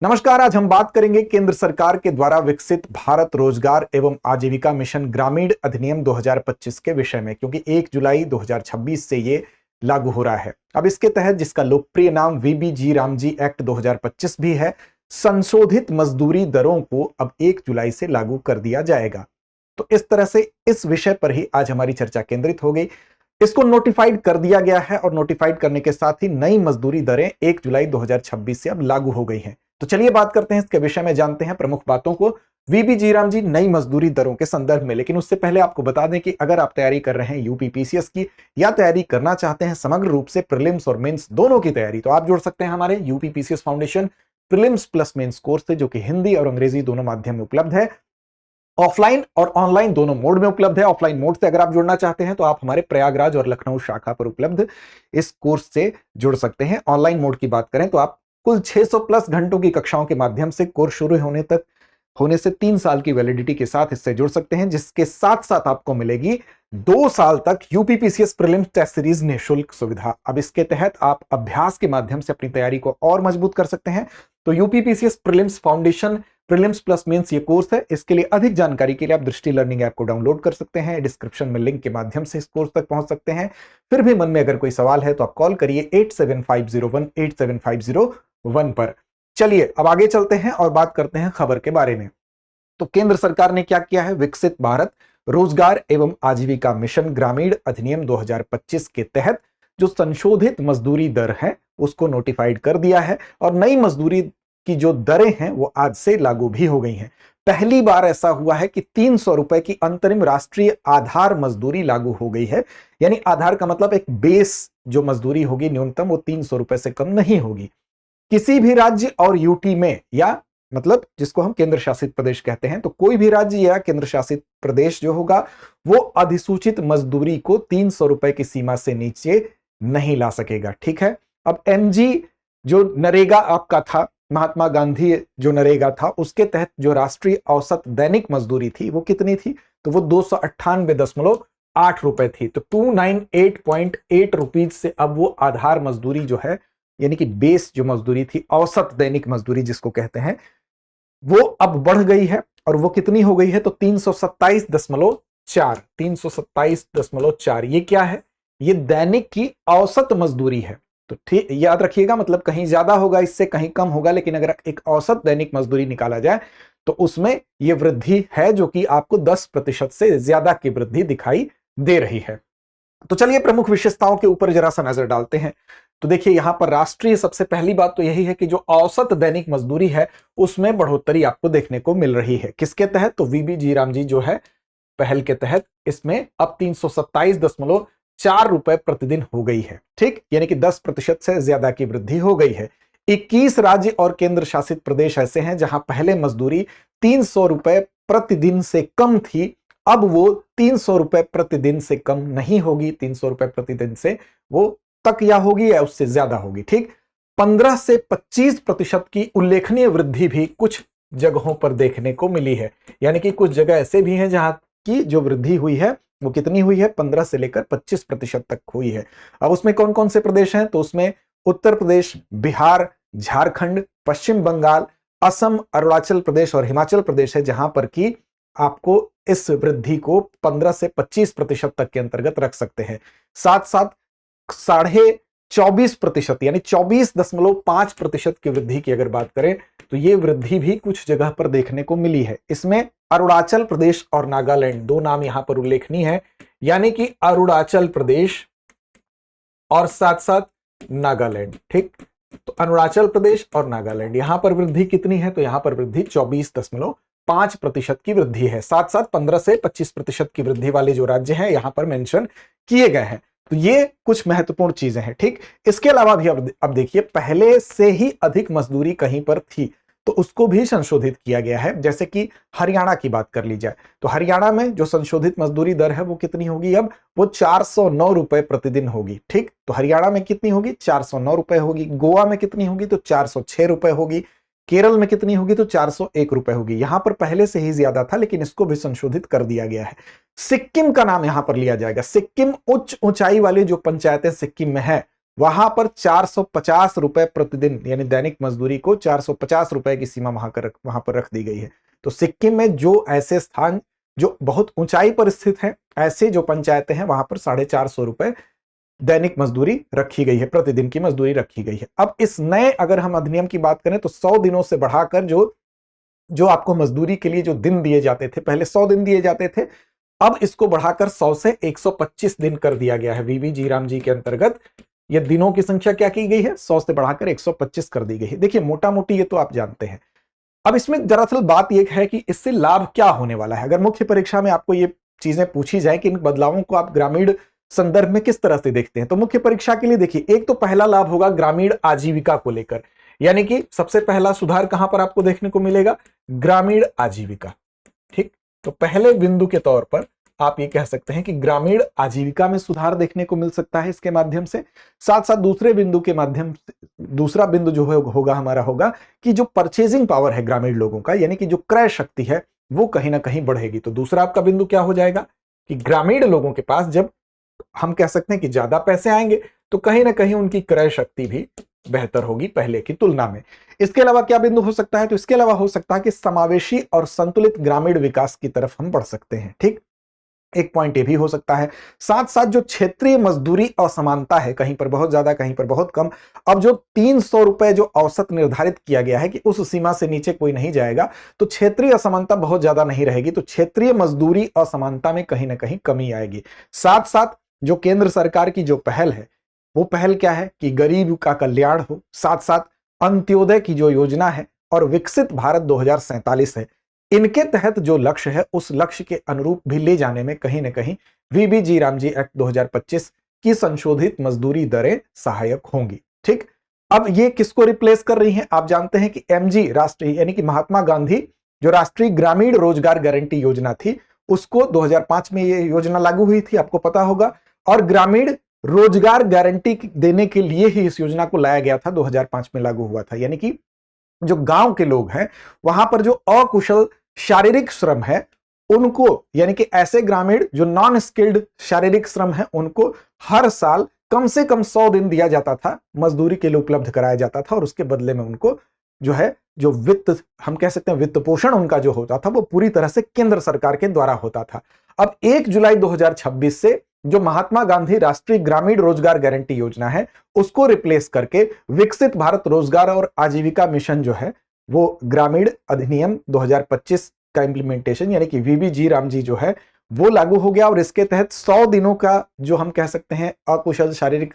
नमस्कार। आज हम बात करेंगे केंद्र सरकार के द्वारा विकसित भारत रोजगार एवं आजीविका मिशन ग्रामीण अधिनियम 2025 के विषय में, क्योंकि 1 जुलाई 2026 से ये लागू हो रहा है। अब इसके तहत, जिसका लोकप्रिय नाम वीबीजी रामजी एक्ट 2025 भी है, संशोधित मजदूरी दरों को अब 1 जुलाई से लागू कर दिया जाएगा। तो इस तरह से इस विषय पर ही आज हमारी चर्चा केंद्रित हो गई। इसको नोटिफाइड कर दिया गया है और नोटिफाइड करने के साथ ही नई मजदूरी दरें 1 जुलाई 2026 से अब लागू हो गई हैं। तो चलिए बात करते हैं इसके विषय में, जानते हैं प्रमुख बातों को वीबी राम जी नई मजदूरी दरों के संदर्भ में। लेकिन उससे पहले आपको बता दें कि अगर आप तैयारी कर रहे हैं यूपीपीसीएस की या तैयारी करना चाहते हैं समग्र रूप से प्रीलिम्स और मेंस दोनों की तैयारी, तो आप जुड़ सकते हैं हमारे UPPCS foundation prelims plus mains course से, जो कि हिंदी और अंग्रेजी दोनों माध्यम में उपलब्ध है। ऑफलाइन और ऑनलाइन दोनों मोड में उपलब्ध है। ऑफलाइन मोड से अगर आप जुड़ना चाहते हैं तो आप हमारे प्रयागराज और लखनऊ शाखा पर उपलब्ध इस कोर्स से जुड़ सकते हैं। ऑनलाइन मोड की बात करें तो आप कुल 600 प्लस घंटों की कक्षाओं के माध्यम से कोर्स शुरू होने से 3 साल की वैलिडिटी के साथ इससे जुड़ सकते हैं, जिसके साथ साथ आपको मिलेगी 2 साल तक यूपीपीसीएस प्रीलिम्स टेस्ट सीरीज निःशुल्क सुविधा। अब इसके तहत आप अभ्यास के माध्यम से अपनी तैयारी को और मजबूत कर सकते हैं। तो UPPCS prelims foundation prelims plus mains ये कोर्स है। इसके लिए अधिक जानकारी के लिए आप दृष्टि लर्निंग ऐप को डाउनलोड कर सकते हैं। डिस्क्रिप्शन में लिंक के माध्यम से इस कोर्स तक पहुंच सकते हैं। फिर भी मन में अगर कोई सवाल है तो आप कॉल करिए 8750187501 पर। चलिए अब आगे चलते हैं और बात करते हैं खबर के बारे में। तो केंद्र सरकार ने क्या किया है, विकसित भारत रोजगार एवं आजीविका मिशन ग्रामीण अधिनियम 2025 के तहत जो संशोधित मजदूरी दर है उसको नोटिफाइड कर दिया है और नई मजदूरी की जो दरें हैं वो आज से लागू भी हो गई हैं। पहली बार ऐसा हुआ है कि 300 रुपए की अंतरिम राष्ट्रीय आधार मजदूरी लागू हो गई है। यानी आधार का मतलब एक बेस जो मजदूरी होगी न्यूनतम वो 300 रुपए से कम नहीं होगी। किसी भी राज्य और यूटी में, या मतलब जिसको हम केंद्र शासित प्रदेश कहते हैं, तो कोई भी राज्य या केंद्र शासित प्रदेश जो होगा वो अधिसूचित मजदूरी को 300 रुपए की सीमा से नीचे नहीं ला सकेगा। ठीक है। अब एमजी जो नरेगा आपका था, महात्मा गांधी जो नरेगा था, उसके तहत जो राष्ट्रीय औसत दैनिक मजदूरी थी वो कितनी थी, तो वो 298.8 रुपए थी। तो 298.8 रुपीज से अब वो आधार मजदूरी जो है, यानी कि बेस जो मजदूरी थी, औसत दैनिक मजदूरी जिसको कहते हैं, वो अब बढ़ गई है। और वो कितनी हो गई है, तो 327.4 327.4। ये क्या है, ये दैनिक की औसत मजदूरी है। तो ठीक याद रखिएगा, मतलब कहीं ज्यादा होगा इससे, कहीं कम होगा, लेकिन अगर एक औसत दैनिक मजदूरी निकाला जाए तो उसमें यह वृद्धि है जो कि आपको 10% से ज्यादा की वृद्धि दिखाई दे रही है। तो चलिए प्रमुख विशेषताओं के ऊपर जरा सा नजर डालते हैं। तो देखिए यहां पर राष्ट्रीय, सबसे पहली बात तो यही है कि जो औसत दैनिक मजदूरी है उसमें बढ़ोतरी आपको देखने को मिल रही है। किसके तहत, तो वीबी राम जी जो है पहल के तहत इसमें अब 327.4 रुपए प्रतिदिन हो गई है। ठीक, यानी कि 10% से ज्यादा की वृद्धि हो गई है। 21 राज्य और केंद्र शासित प्रदेश ऐसे हैं जहां पहले मजदूरी 300 रुपए प्रतिदिन से कम थी, अब वो 300 रुपए प्रतिदिन से कम नहीं होगी, 300 रुपए प्रतिदिन से वो तक या होगी या उससे ज्यादा होगी। ठीक, 15 से 25% की उल्लेखनीय वृद्धि भी कुछ जगहों पर देखने को मिली है। यानी कि कुछ जगह ऐसे भी हैं जहां की जो वृद्धि हुई है वो कितनी हुई है, 15 से लेकर 25% तक हुई है। अब उसमें कौन कौन से प्रदेश हैं, तो उसमें उत्तर प्रदेश, बिहार, झारखंड, पश्चिम बंगाल, असम, अरुणाचल प्रदेश और हिमाचल प्रदेश है जहां पर की आपको इस वृद्धि को 15 से 25% तक के अंतर्गत रख सकते हैं। साथ साथ 24.5% यानी 24.5% की वृद्धि की अगर बात करें तो ये वृद्धि भी कुछ जगह पर देखने को मिली है। इसमें अरुणाचल प्रदेश और नागालैंड, दो नाम यहां पर उल्लेखनीय है, यानी कि अरुणाचल प्रदेश और साथ साथ नागालैंड। ठीक, तो अरुणाचल प्रदेश और नागालैंड, यहां पर वृद्धि कितनी है, तो यहां पर वृद्धि 24.5% की वृद्धि है। साथ साथ 15 से 25% की वृद्धि वाले जो राज्य हैं यहां पर मेंशन किए गए हैं। तो ये कुछ महत्वपूर्ण चीजें हैं। ठीक, इसके अलावा भी अब देखिए, पहले से ही अधिक मजदूरी कहीं पर थी तो उसको भी संशोधित किया गया है। जैसे कि हरियाणा की बात कर ली जाए तो हरियाणा में जो संशोधित मजदूरी दर है वो कितनी होगी, अब वो 409 रुपए प्रतिदिन होगी। ठीक, तो हरियाणा में कितनी होगी, 409 रुपए होगी। गोवा में कितनी होगी, तो 406 रुपए होगी। केरल में कितनी होगी, तो 401 रुपए होगी। यहां पर पहले से ही ज्यादा था लेकिन इसको भी संशोधित कर दिया गया है। सिक्किम का नाम यहां पर लिया जाएगा। सिक्किम उच्च ऊंचाई वाली जो पंचायतें सिक्किम में है वहां पर 450 रुपए प्रतिदिन यानी दैनिक मजदूरी को 450 रुपए की सीमा वहां पर रख दी गई है। तो सिक्किम में जो ऐसे स्थान जो बहुत ऊंचाई पर स्थित है, ऐसे जो पंचायतें हैं वहां पर 450 रुपए दैनिक मजदूरी रखी गई है, प्रतिदिन की मजदूरी रखी गई है। अब इस नए अगर हम अधिनियम की बात करें तो 100 दिनों से बढ़ाकर जो आपको मजदूरी के लिए जो दिन दिए जाते थे, पहले 100 दिन दिए जाते थे, अब इसको बढ़ाकर 100 से 125 दिन कर दिया गया है। वीबी जी राम जी के अंतर्गत ये दिनों की संख्या क्या की गई है, 100 से बढ़ाकर 125 कर दी गई है। देखिए मोटा मोटी ये तो आप जानते हैं। अब इसमें दरअसल बात यह है कि इससे लाभ क्या होने वाला है। अगर मुख्य परीक्षा में आपको ये चीजें पूछी जाए कि इन बदलावों को आप ग्रामीण संदर्भ में किस तरह से देखते हैं, तो मुख्य परीक्षा के लिए देखिए, एक तो पहला लाभ होगा ग्रामीण आजीविका को लेकर, यानी कि सबसे पहला सुधार कहां पर आपको देखने को मिलेगा, ग्रामीण आजीविका। ठीक, तो पहले बिंदु के तौर पर आप ये कह सकते हैं कि ग्रामीण आजीविका में सुधार देखने को मिल सकता है इसके माध्यम से। साथ साथ दूसरे बिंदु के माध्यम से, दूसरा बिंदु जो होगा हमारा होगा कि जो परचेजिंग पावर है ग्रामीण लोगों का, यानी कि जो क्रय शक्ति है वो कहीं ना कहीं बढ़ेगी। तो दूसरा आपका बिंदु क्या हो जाएगा कि ग्रामीण लोगों के पास जब हम कह सकते हैं कि ज्यादा पैसे आएंगे तो कहीं ना कहीं उनकी क्रय शक्ति भी बेहतर होगी पहले की तुलना में। इसके अलावा क्या बिंदु हो सकता है, तो इसके अलावा हो सकता है कि समावेशी और संतुलित ग्रामीण विकास की तरफ हम बढ़ सकते हैं। ठीक, एक पॉइंट ये भी हो सकता है। साथ साथ जो क्षेत्रीय मजदूरी असमानता है, कहीं पर बहुत ज्यादा कहीं पर बहुत कम, अब जो 300 रुपए जो औसत निर्धारित किया गया है कि उस सीमा से नीचे कोई नहीं जाएगा, तो क्षेत्रीय असमानता बहुत ज्यादा नहीं रहेगी, तो क्षेत्रीय मजदूरी असमानता में कहीं ना कहीं कमी आएगी। साथ साथ जो केंद्र सरकार की जो पहल है वो पहल क्या है कि गरीब का कल्याण हो, साथ साथ अंत्योदय की जो योजना है और विकसित भारत 2047 है, इनके तहत जो लक्ष्य है उस लक्ष्य के अनुरूप भी ले जाने में कहीं ना कहीं वीबी जी राम जी एक्ट 2025 की संशोधित मजदूरी दरें सहायक होंगी। ठीक, अब ये किसको रिप्लेस कर रही हैं, आप जानते हैं कि एमजी राष्ट्रीय यानी कि महात्मा गांधी जो राष्ट्रीय ग्रामीण रोजगार गारंटी योजना थी, उसको 2005 में ये योजना लागू हुई थी, आपको पता होगा, और ग्रामीण रोजगार गारंटी देने के लिए ही इस योजना को लाया गया था, 2005 में लागू हुआ था। यानी कि जो गांव के लोग हैं वहां पर जो अकुशल शारीरिक श्रम है उनको, यानी कि ऐसे ग्रामीण जो नॉन स्किल्ड शारीरिक श्रम है, उनको हर साल कम से कम 100 दिन दिया जाता था, मजदूरी के लिए उपलब्ध कराया जाता था, और उसके बदले में उनको जो है जो वित्त हम कह सकते हैं वित्त पोषण उनका जो होता था वो पूरी तरह से केंद्र सरकार के द्वारा होता था। अब 1 जुलाई 2026 से जो महात्मा गांधी राष्ट्रीय ग्रामीण रोजगार गारंटी योजना है उसको रिप्लेस करके विकसित भारत रोजगार और आजीविका मिशन जो है वो ग्रामीण अधिनियम 2025 का इंप्लीमेंटेशन यानी कि वीबी जी राम जी जो है वो लागू हो गया, और इसके तहत 100 दिनों का जो हम कह सकते हैं अकुशल शारीरिक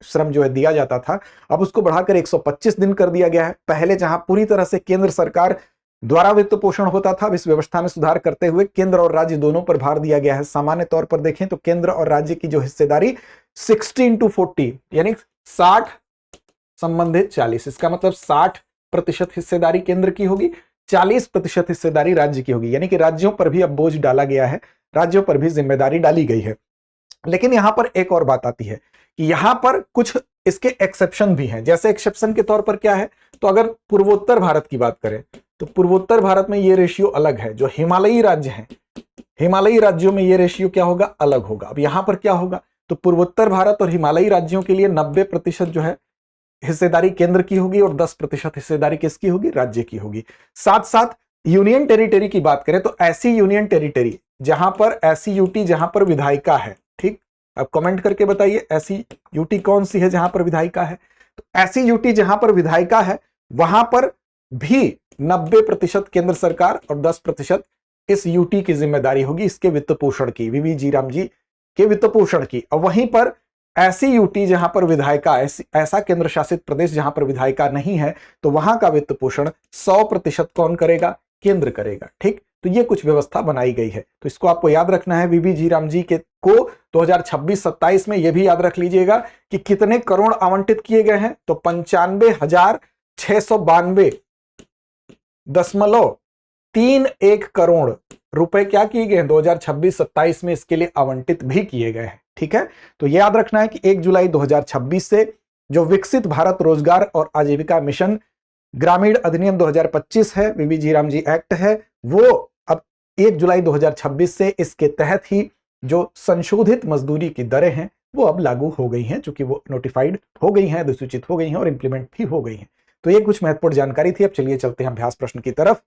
श्रम जो है दिया जाता था, अब उसको बढ़ाकर 125 दिन कर दिया गया है। पहले जहां पूरी तरह से केंद्र सरकार द्वारा वित्त पोषण होता था, अब इस व्यवस्था में सुधार करते हुए केंद्र और राज्य दोनों पर भार दिया गया है। सामान्य तौर पर देखें तो केंद्र और राज्य की जो हिस्सेदारी 60:40 यानी 60 संबंधित 40, इसका मतलब 60% हिस्सेदारी केंद्र की होगी, 40% हिस्सेदारी राज्य की होगी। यानी कि राज्यों पर भी अब बोझ डाला गया है, राज्यों पर भी जिम्मेदारी डाली गई है। लेकिन यहां पर एक और बात आती है कि यहां पर कुछ इसके एक्सेप्शन भी हैं। जैसे एक्सेप्शन के तौर पर क्या है, तो अगर पूर्वोत्तर भारत की बात करें तो पूर्वोत्तर भारत में ये रेशियो अलग है। जो हिमालयी राज्य हैं, हिमालयी राज्यों में ये रेशियो क्या होगा, अलग होगा। अब यहां पर क्या होगा, तो पूर्वोत्तर भारत और हिमालयी राज्यों के लिए 90% जो है हिस्सेदारी केंद्र की होगी और 10% हिस्सेदारी किसकी होगी, राज्य की होगी। साथ साथ यूनियन टेरिटरी की बात करें तो ऐसी यूनियन टेरिटरी जहां पर ऐसी यूटी जहां पर विधायिका है, ठीक, अब कमेंट करके बताइए ऐसी यूटी कौन सी है जहां पर विधायिका है। तो ऐसी यूटी जहां पर विधायिका है वहां पर भी 90% केंद्र सरकार और 10% इस यूटी की जिम्मेदारी होगी, इसके वित्त पोषण की, वीवी जी राम जी के वित्त पोषण की। और वहीं पर ऐसी यूटी जहां पर विधायिका, ऐसा केंद्र शासित प्रदेश जहां पर विधायिका नहीं है, तो वहां का वित्त पोषण 100% कौन करेगा, केंद्र करेगा। ठीक, तो ये कुछ व्यवस्था बनाई गई है, तो इसको आपको याद रखना है। वीबी जी राम जी के को 2026-27 में यह भी याद रख लीजिएगा कि कितने करोड़ आवंटित किए गए हैं, तो 95,692.31 करोड़ रुपए क्या किए गए हैं 2026-27 में इसके लिए आवंटित भी किए गए हैं। ठीक है, तो यह याद रखना है कि 1 जुलाई 2026 से जो विकसित भारत रोजगार और आजीविका मिशन ग्रामीण अधिनियम 2025 है, वीबी जी राम जी एक्ट है, वो अब 1 जुलाई 2026 से इसके तहत ही जो संशोधित मजदूरी की दरें हैं वो अब लागू हो गई हैं, चूंकि वो नोटिफाइड हो गई हैं, अधिसूचित हो गई हैं और इंप्लीमेंट भी हो गई हैं। तो ये कुछ महत्वपूर्ण जानकारी थी। अब चलिए चलते हैं अभ्यास प्रश्न की तरफ।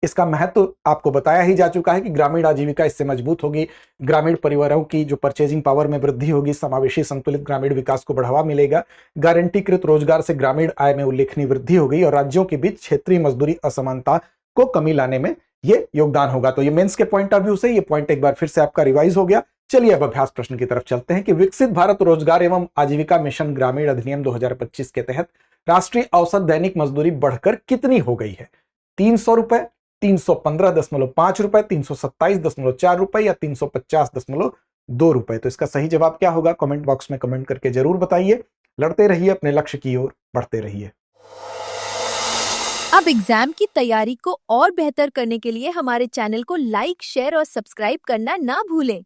इसका महत्व आपको बताया ही जा चुका है कि ग्रामीण आजीविका इससे मजबूत होगी, ग्रामीण परिवारों की जो परचेजिंग पावर में वृद्धि होगी, समावेशी संतुलित ग्रामीण विकास को बढ़ावा मिलेगा, गारंटीकृत रोजगार से ग्रामीण आय में उल्लेखनीय वृद्धि होगी और राज्यों के बीच क्षेत्रीय मजदूरी असमानता को कमी लाने में ये योगदान होगा। तो ये मेंस के पॉइंट ऑफ व्यू से ये पॉइंट एक बार फिर से आपका रिवाइज हो गया। चलिए अब अभ्यास प्रश्न की तरफ चलते हैं कि विकसित भारत रोजगार एवं आजीविका मिशन ग्रामीण अधिनियम 2025 के तहत राष्ट्रीय औसत दैनिक मजदूरी बढ़कर कितनी हो गई है? 300 रुपए, 315.5 रुपए, 327.4 रुपए या 350.2 रुपए? तो इसका सही जवाब क्या होगा? कमेंट बॉक्स में कमेंट करके जरूर बताइए। लड़ते रहिए, अपने लक्ष्य की ओर बढ़ते रहिए। अब एग्जाम की तैयारी को और बेहतर करने के लिए हमारे चैनल को लाइक, शेयर और सब्सक्राइब करना ना भूलें।